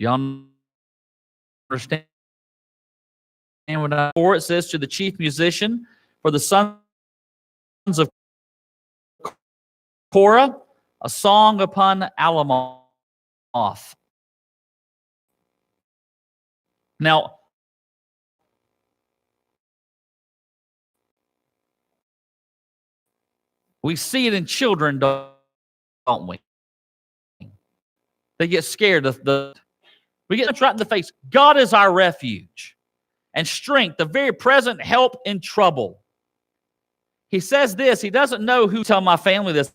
Do y'all understand what for it says to the chief musician, for the sons of Korah, a song upon Alamoth. Now, we see it in children, don't we? They get scared. We get right in the face. God is our refuge and strength, the very present help in trouble. He says this. He doesn't know who to tell my family this.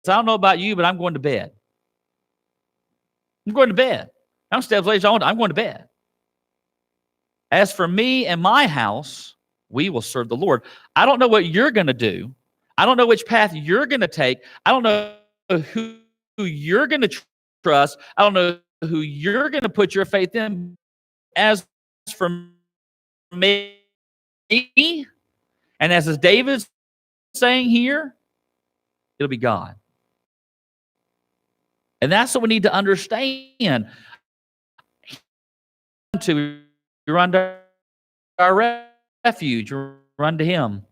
I don't know about you, but I'm going to bed. I'm going to bed. I'm going to bed. As for me and my house, we will serve the Lord. I don't know what you're going to do. I don't know which path you're going to take. I don't know who you're going to trust. I don't know who you're going to put your faith in. As for me, and as David's saying here, it'll be God. And that's what we need to understand. To run to our refuge, run to Him.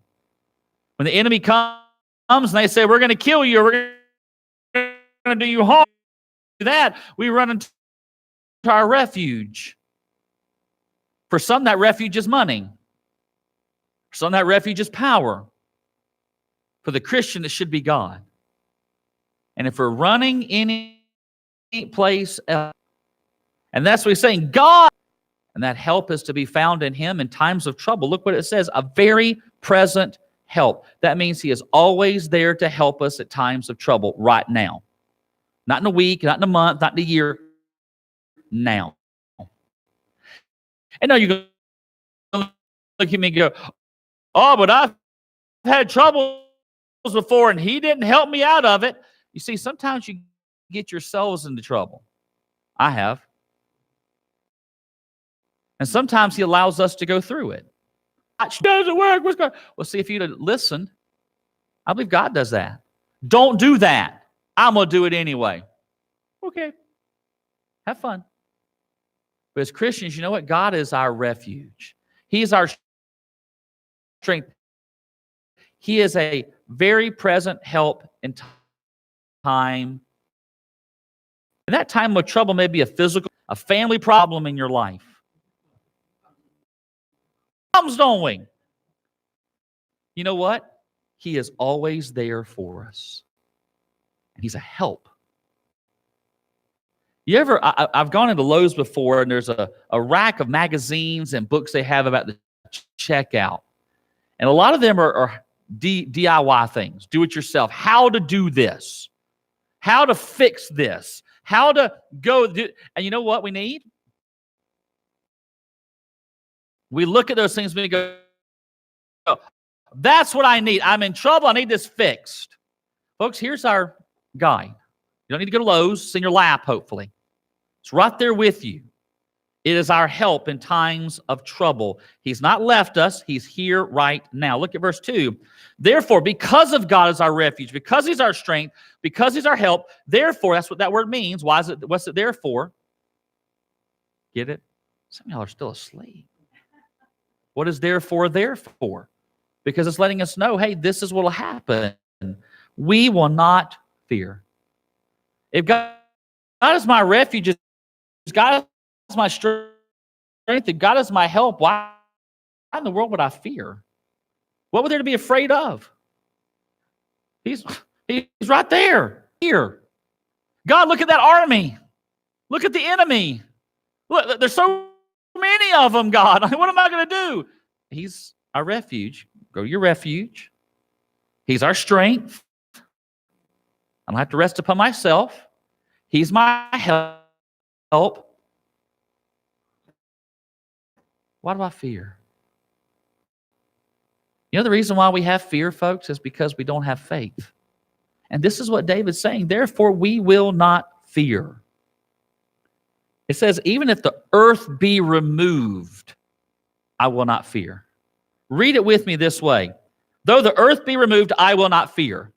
When the enemy comes and they say, we're going to kill you, or we're going to do you harm, that we run into our refuge. For some, that refuge is money. For some, that refuge is power. For the Christian, it should be God. And if we're running any place else, and that's what he's saying, God, and that help is to be found in Him in times of trouble. Look what it says, a very present help. That means He is always there to help us at times of trouble right now. Not in a week, not in a month, not in a year, now. And now you're going to look at me and go, oh, but I've had troubles before and He didn't help me out of it. You see, sometimes you get yourselves into trouble. I have. And sometimes He allows us to go through it. It doesn't work. What's going on? Well, see, if you'd have listened, I believe God does that. Don't do that. I'm going to do it anyway. Okay. Have fun. But as Christians, you know what? God is our refuge. He is our strength. He is a very present help in time. And that time of trouble may be a physical, a family problem in your life. Problems, don't we? You know what? He is always there for us. And He's a help. You ever, I've gone into Lowe's before, and there's a rack of magazines and books they have about the checkout. And a lot of them are DIY things, do it yourself. How to do this, how to fix this, how to go do. And you know what we need? We look at those things and we go, oh, that's what I need. I'm in trouble. I need this fixed. Folks, here's our guide. You don't need to go to Lowe's. It's in your lap, hopefully. It's right there with you. It is our help in times of trouble. He's not left us. He's here right now. Look at verse 2. Therefore, because of God is our refuge, because He's our strength, because He's our help, therefore, that's what that word means. Why is it? What's it there for? Get it? Some of y'all are still asleep. What is therefore there for? Because it's letting us know, hey, this is what will happen. We will not fear. If God is my refuge, if God is my strength, if God is my help, why in the world would I fear? What would there to be afraid of? He's right there. Here. God, look at that army. Look at the enemy. Look, there's so many of them, God. What am I going to do? He's our refuge. Go to your refuge. He's our strength. I don't have to rest upon myself. He's my help. Why do I fear? You know the reason why we have fear, folks, is because we don't have faith. And this is what David's saying. Therefore, we will not fear. It says, even if the earth be removed, I will not fear. Read it with me this way. Though the earth be removed, I will not fear.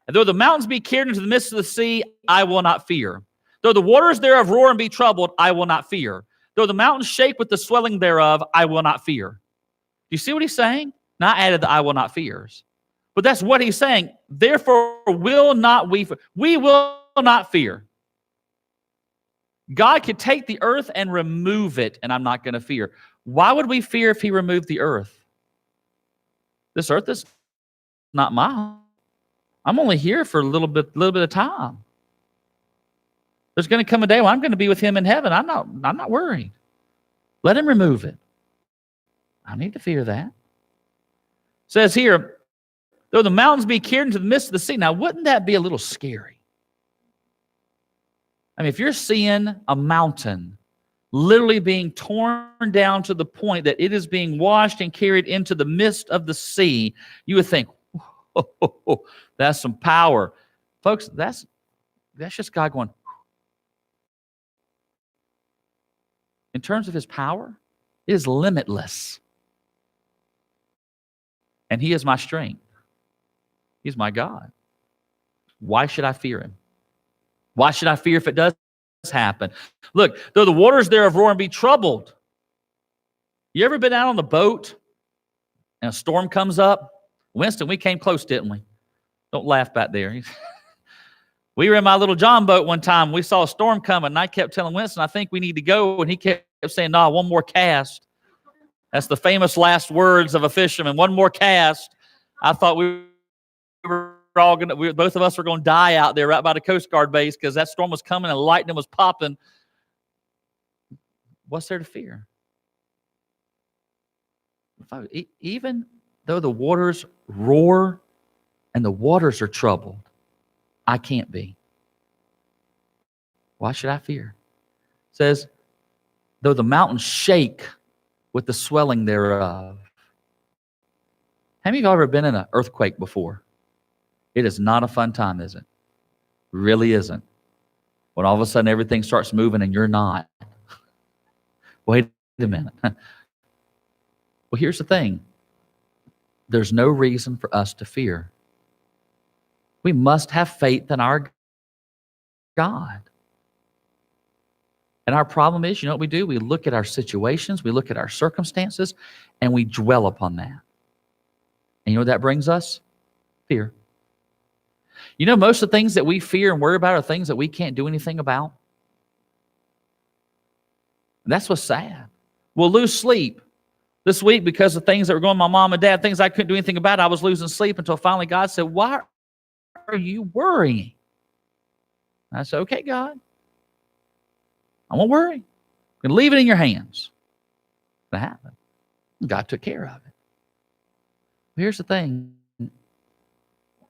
And though the mountains be carried into the midst of the sea, I will not fear. Though the waters thereof roar and be troubled, I will not fear. Though the mountains shake with the swelling thereof, I will not fear. Do you see what he's saying? Now I added the I will not fears. But that's what he's saying. Therefore will not we will not fear. God could take the earth and remove it, and I'm not going to fear. Why would we fear if he removed the earth? This earth is not mine. I'm only here for a little bit of time. There's going to come a day when I'm going to be with him in heaven. I'm not worried. Let him remove it. I don't need to fear that. It says here, though the mountains be carried into the midst of the sea. Now, wouldn't that be a little scary? I mean, if you're seeing a mountain literally being torn down to the point that it is being washed and carried into the midst of the sea, you would think, oh, that's some power. Folks, that's just God going. In terms of his power, it is limitless. And he is my strength. He's my God. Why should I fear him? Why should I fear if it does happen? Look, though the waters thereof roar and be troubled. You ever been out on the boat and a storm comes up? Winston, we came close, didn't we? Don't laugh back there. We were in my little John boat one time. We saw a storm coming, and I kept telling Winston, I think we need to go. And he kept saying, no, one more cast. That's the famous last words of a fisherman. One more cast. I thought we were all going to, both of us were going to die out there right by the Coast Guard base because that storm was coming and lightning was popping. What's there to fear? Even though the waters roar and the waters are troubled, I can't be. Why should I fear? It says, though the mountains shake with the swelling thereof. How many of you have ever been in an earthquake before? It is not a fun time, is it? Really isn't. When all of a sudden everything starts moving and you're not. Wait a minute. Well, here's the thing. There's no reason for us to fear. We must have faith in our God. And our problem is, you know what we do? We look at our situations, we look at our circumstances, and we dwell upon that. And you know what that brings us? Fear. You know, most of the things that we fear and worry about are things that we can't do anything about. And that's what's sad. We'll lose sleep. This week, because of things that were going on with my mom and dad, things I couldn't do anything about, I was losing sleep until finally God said, why are you worrying? And I said, okay, God. I won't worry. I'm going to leave it in your hands. That happened. God took care of it. Here's the thing.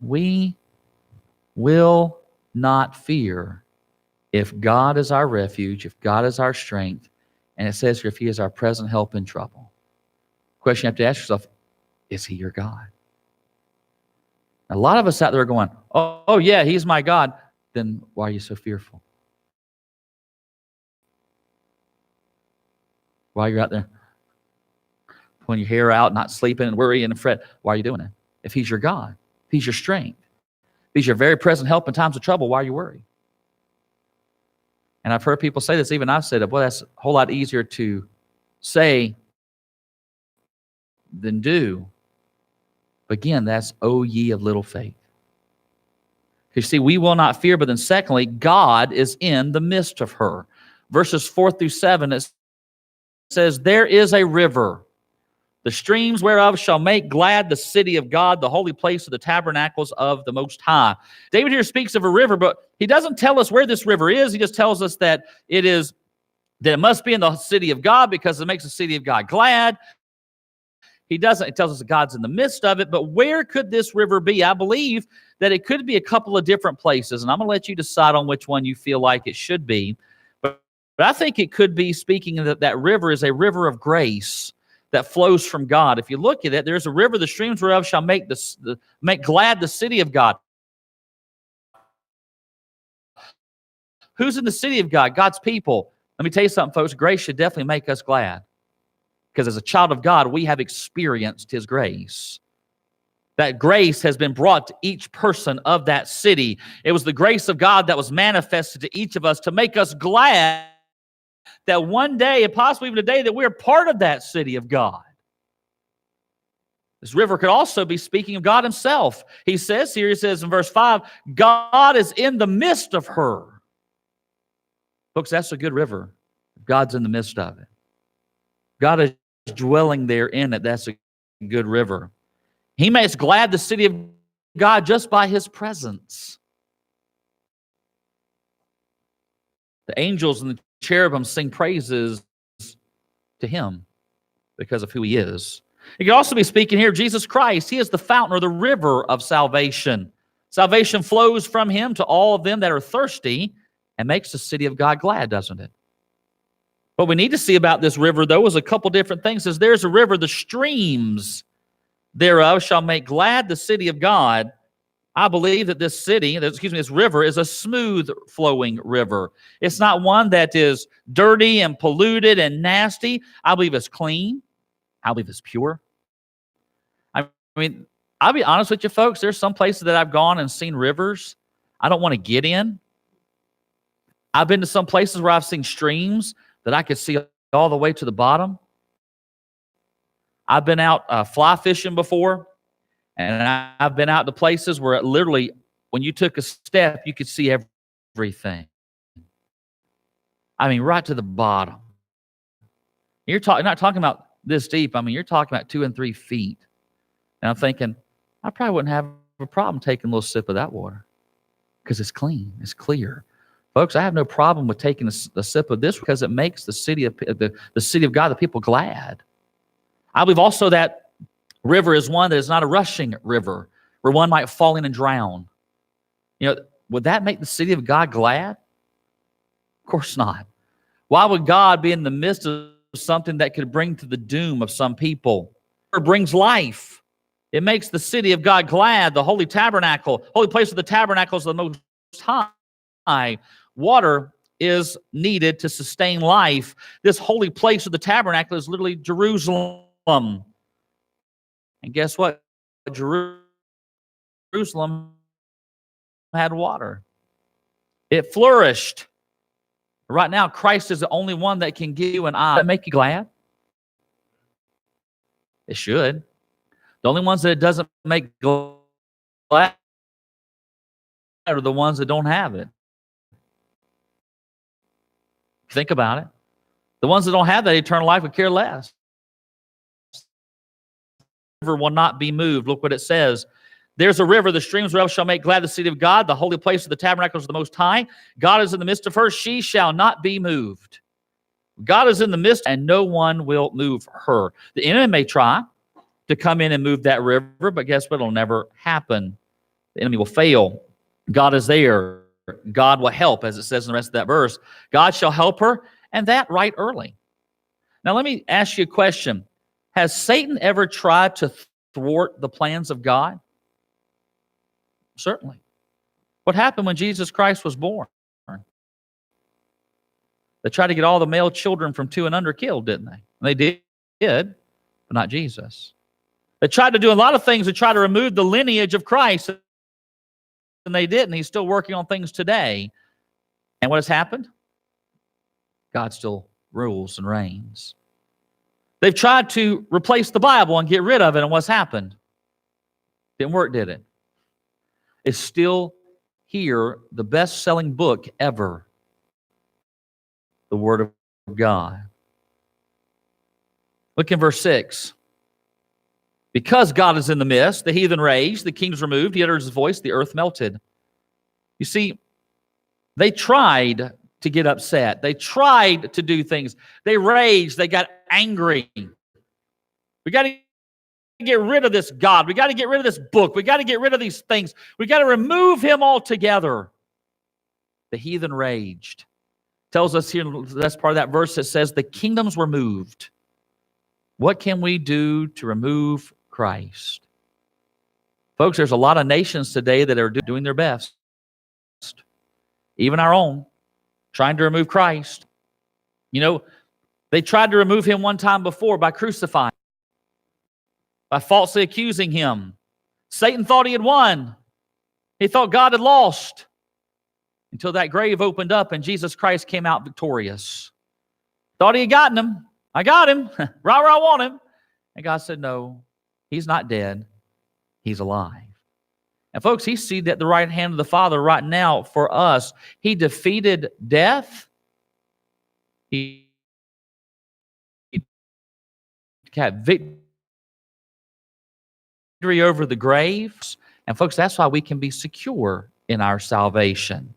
We will not fear if God is our refuge, if God is our strength, and it says here, if he is our present help in trouble. The question you have to ask yourself, is he your God? A lot of us out there are going, oh yeah, he's my God. Then why are you so fearful? Why you're out there pulling your hair out, not sleeping and worrying and fret, why are you doing it? If he's your God, if he's your strength, if he's your very present help in times of trouble, why are you worried? And I've heard people say this, even I've said it, well, that's a whole lot easier to say than do. But again, that's, O ye of little faith. You see, we will not fear, but then secondly, God is in the midst of her. Verses 4-7, it says, there is a river, the streams whereof shall make glad the city of God, the holy place of the tabernacles of the Most High. David here speaks of a river, but he doesn't tell us where this river is. He just tells us that it must be in the city of God because it makes the city of God glad. It tells us that God's in the midst of it, but where could this river be? I believe that it could be a couple of different places, and I'm going to let you decide on which one you feel like it should be. But I think it could be, speaking of that river is a river of grace that flows from God. If you look at it, there's a river, the streams whereof shall make glad the city of God. Who's in the city of God? God's people. Let me tell you something, folks. Grace should definitely make us glad. Because as a child of God, we have experienced his grace. That grace has been brought to each person of that city. It was the grace of God that was manifested to each of us to make us glad that one day, and possibly even today, that we're part of that city of God. This river could also be speaking of God himself. He says in verse 5, God is in the midst of her. Folks, that's a good river. God's in the midst of it. God is dwelling there in it. That's a good river. He makes glad the city of God just by his presence. The angels and the cherubim sing praises to him because of who he is. He could also be speaking here of Jesus Christ. He is the fountain or the river of salvation. Salvation flows from him to all of them that are thirsty and makes the city of God glad, doesn't it? What we need to see about this river, though, is a couple different things. As there's a river, the streams thereof shall make glad the city of God. I believe that this river is a smooth flowing river. It's not one that is dirty and polluted and nasty. I believe it's clean. I believe it's pure. I mean, I'll be honest with you, folks. There's some places that I've gone and seen rivers I don't want to get in. I've been to some places where I've seen streams that I could see all the way to the bottom. I've been out fly fishing before, and I've been out to places where literally, when you took a step, you could see everything. I mean, right to the bottom. You're not talking about this deep. I mean, you're talking about 2 and 3 feet. And I'm thinking, I probably wouldn't have a problem taking a little sip of that water because it's clean, it's clear. Folks, I have no problem with taking a sip of this because it makes the city of God, the people, glad. I believe also that river is one that is not a rushing river where one might fall in and drown. You know, would that make the city of God glad? Of course not. Why would God be in the midst of something that could bring to the doom of some people? It brings life. It makes the city of God glad. The holy tabernacle, holy place of the tabernacle is the Most High. Water is needed to sustain life. This holy place of the tabernacle is literally Jerusalem. And guess what? Jerusalem had water. It flourished. Right now, Christ is the only one that can give you and I. Does that make you glad? It should. The only ones that it doesn't make glad are the ones that don't have it. Think about it. The ones that don't have that eternal life would care less. The river will not be moved. Look what it says. There's a river, the streams whereof shall make glad the city of God, the holy place of the tabernacles of the Most High. God is in the midst of her. She shall not be moved. God is in the midst, and no one will move her. The enemy may try to come in and move that river, but guess what? It'll never happen. The enemy will fail. God is there. God will help, as it says in the rest of that verse. God shall help her, and that right early. Now, let me ask you a question. Has Satan ever tried to thwart the plans of God? Certainly. What happened when Jesus Christ was born? They tried to get all the male children from 2 and under killed, didn't they? And they did, but not Jesus. They tried to do a lot of things to try to remove the lineage of Christ, and they didn't. He's still working on things today. And what has happened? God still rules and reigns. They've tried to replace the Bible and get rid of it, and what's happened? Didn't work, did it? It's still here, the best-selling book ever, the Word of God. Look in verse 6. Because God is in the midst, the heathen raged, the kings removed, he uttered his voice, the earth melted. You see, they tried to get upset. They tried to do things. They raged. They got angry. We got to get rid of this God. We got to get rid of this book. We got to get rid of these things. We got to remove him altogether. The heathen raged. Tells us here, that's part of that verse that says the kingdoms were moved. What can we do to remove Christ? Folks, there's a lot of nations today that are doing their best. Even our own, trying to remove Christ. You know, they tried to remove him one time before by crucifying, by falsely accusing him. Satan thought he had won. He thought God had lost until that grave opened up and Jesus Christ came out victorious. Thought he had gotten him. I got him right where I want him. And God said, no, he's not dead. He's alive. And folks, he's seated at the right hand of the Father right now for us. He defeated death. He had victory over the graves. And folks, that's why we can be secure in our salvation.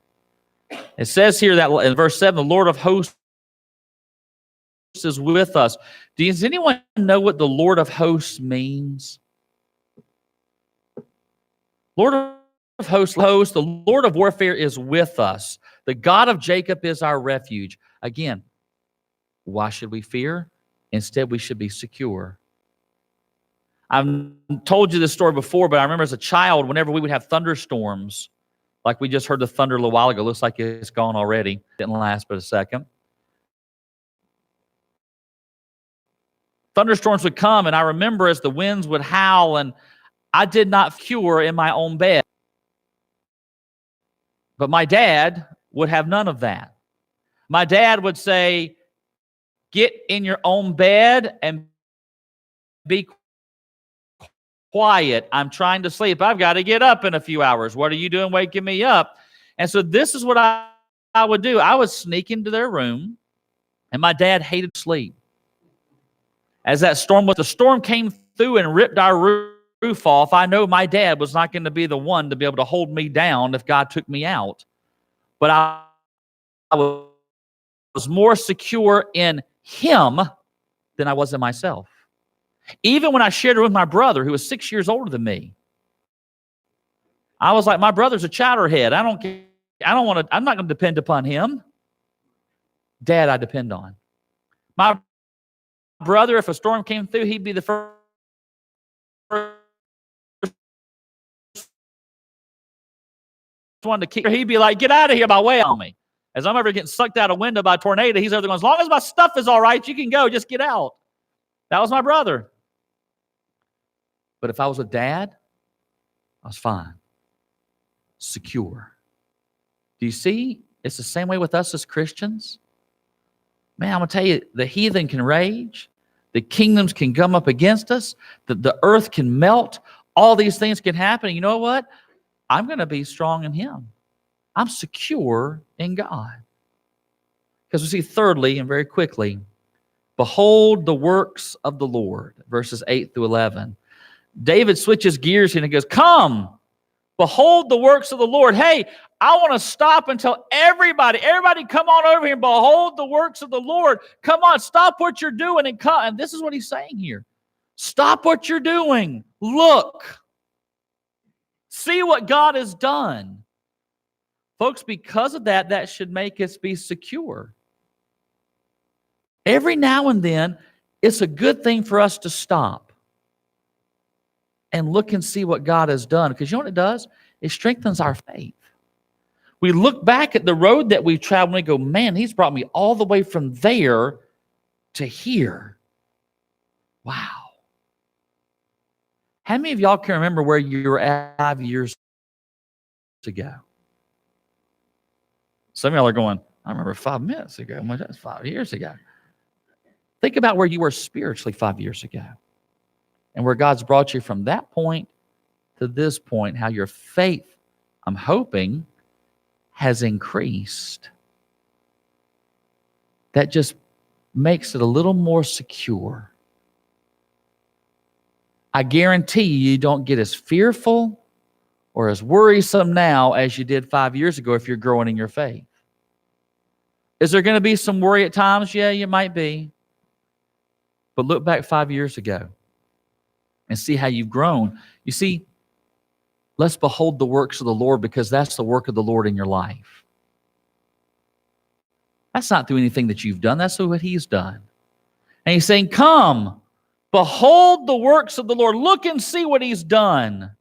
It says here that in verse 7, the Lord of hosts is with us. Does anyone know what the Lord of hosts means? Lord of hosts, the Lord of warfare is with us. The God of Jacob is our refuge. Again, why should we fear? Instead, we should be secure. I've told you this story before, but I remember as a child, whenever we would have thunderstorms, like we just heard the thunder a little while ago, looks like it's gone already. Didn't last but a second. Thunderstorms would come, and I remember as the winds would howl, and I did not cure in my own bed. But my dad would have none of that. My dad would say, get in your own bed and be quiet. I'm trying to sleep. I've got to get up in a few hours. What are you doing waking me up? And so this is what I would do. I would sneak into their room, and my dad hated sleep. As the storm came through and ripped our roof off, I know my dad was not going to be the one to be able to hold me down if God took me out. But I was more secure in him than I was in myself. Even when I shared it with my brother, who was 6 years older than me, I was like, my brother's a chowderhead. I'm not going to depend upon him. Dad, I depend on. My brother, if a storm came through, he'd be the first one to kick. He'd be like, get out of here by way on me. As I'm ever getting sucked out a window by a tornado, he's over there going, as long as my stuff is all right, you can go, just get out. That was my brother. But if I was with Dad, I was fine. Secure. Do you see? It's the same way with us as Christians. Man, I'm going to tell you, the heathen can rage. The kingdoms can come up against us. The earth can melt. All these things can happen. And you know what? I'm going to be strong in him. I'm secure in God. Because we see thirdly, and very quickly, behold the works of the Lord, verses 8 through 11. David switches gears and he goes, come, behold the works of the Lord. Hey, I want to stop and tell everybody come on over here and behold the works of the Lord. Come on, stop what you're doing and come. And this is what he's saying here. Stop what you're doing. Look. See what God has done. Folks, because of that, that should make us be secure. Every now and then, it's a good thing for us to stop and look and see what God has done. Because you know what it does? It strengthens our faith. We look back at the road that we've traveled and we go, man, he's brought me all the way from there to here. Wow. How many of y'all can remember where you were at 5 years ago? Some of y'all are going, I remember 5 minutes ago. Well, that's 5 years ago. Think about where you were spiritually 5 years ago and where God's brought you from that point to this point, how your faith, I'm hoping, has increased. That just makes it a little more secure. I guarantee you don't get as fearful or as worrisome now as you did 5 years ago if you're growing in your faith. Is there going to be some worry at times? Yeah, you might be. But look back 5 years ago and see how you've grown. You see, let's behold the works of the Lord because that's the work of the Lord in your life. That's not through anything that you've done. That's through what he's done. And he's saying, come, behold the works of the Lord. Look and see what he's done.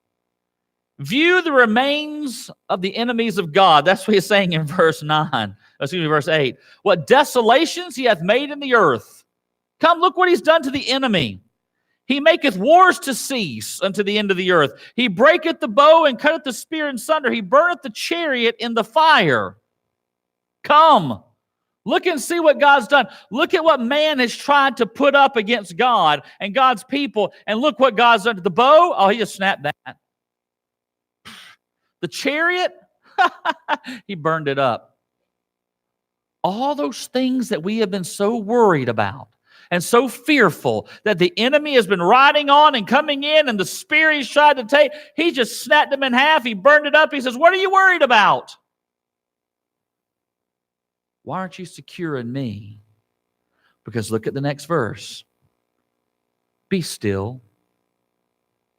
View the remains of the enemies of God. That's what he's saying in verse 8. What desolations he hath made in the earth. Come, look what he's done to the enemy. He maketh wars to cease unto the end of the earth. He breaketh the bow and cutteth the spear in sunder. He burneth the chariot in the fire. Come, look and see what God's done. Look at what man has tried to put up against God and God's people, and look what God's done. The bow, oh, he just snapped that. The chariot, he burned it up. All those things that we have been so worried about and so fearful that the enemy has been riding on and coming in, and the spear he's tried to take, he just snapped them in half. He burned it up. He says, what are you worried about? Why aren't you secure in me? Because look at the next verse. Be still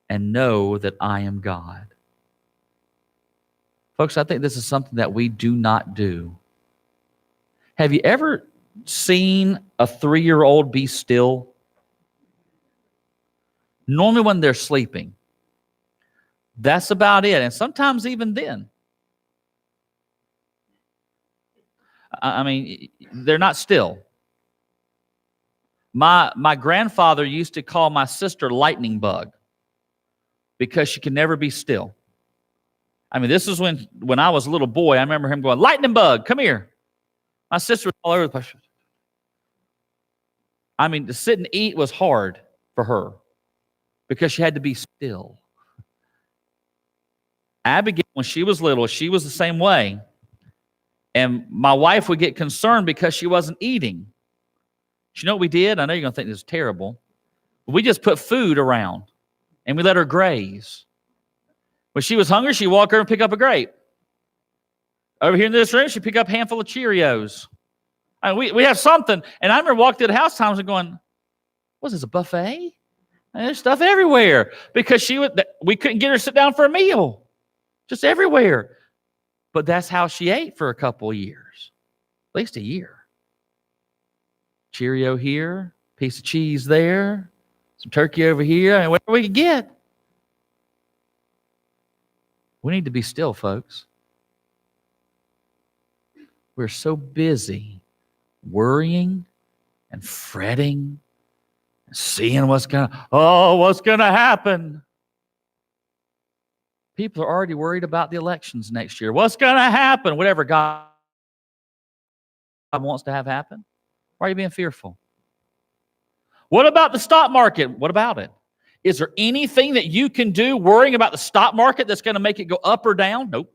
and know that I am God. Folks, I think this is something that we do not do. Have you ever seen a 3-year-old be still? Normally when they're sleeping. That's about it. And sometimes even then. I mean, they're not still. My grandfather used to call my sister Lightning Bug because she could never be still. I mean, this is when I was a little boy. I remember him going, Lightning Bug, come here. My sister was all over the place. I mean, to sit and eat was hard for her because she had to be still. Abigail, when she was little, she was the same way. And my wife would get concerned because she wasn't eating. You know what we did? I know you're going to think this is terrible. But we just put food around and we let her graze. When she was hungry, she'd walk over and pick up a grape. Over here in this room, she'd pick up a handful of Cheerios. I mean, we have something. And I remember walking through the house times and going, what's this, a buffet? And there's stuff everywhere. Because we couldn't get her to sit down for a meal. Just everywhere. But that's how she ate for a couple of years. At least a year. Cheerio here, piece of cheese there, some turkey over here, and whatever we could get. We need to be still, folks. We're so busy worrying and fretting and seeing what's going to happen. People are already worried about the elections next year. What's going to happen? Whatever God wants to have happen. Why are you being fearful? What about the stock market? What about it? Is there anything that you can do worrying about the stock market that's going to make it go up or down? Nope.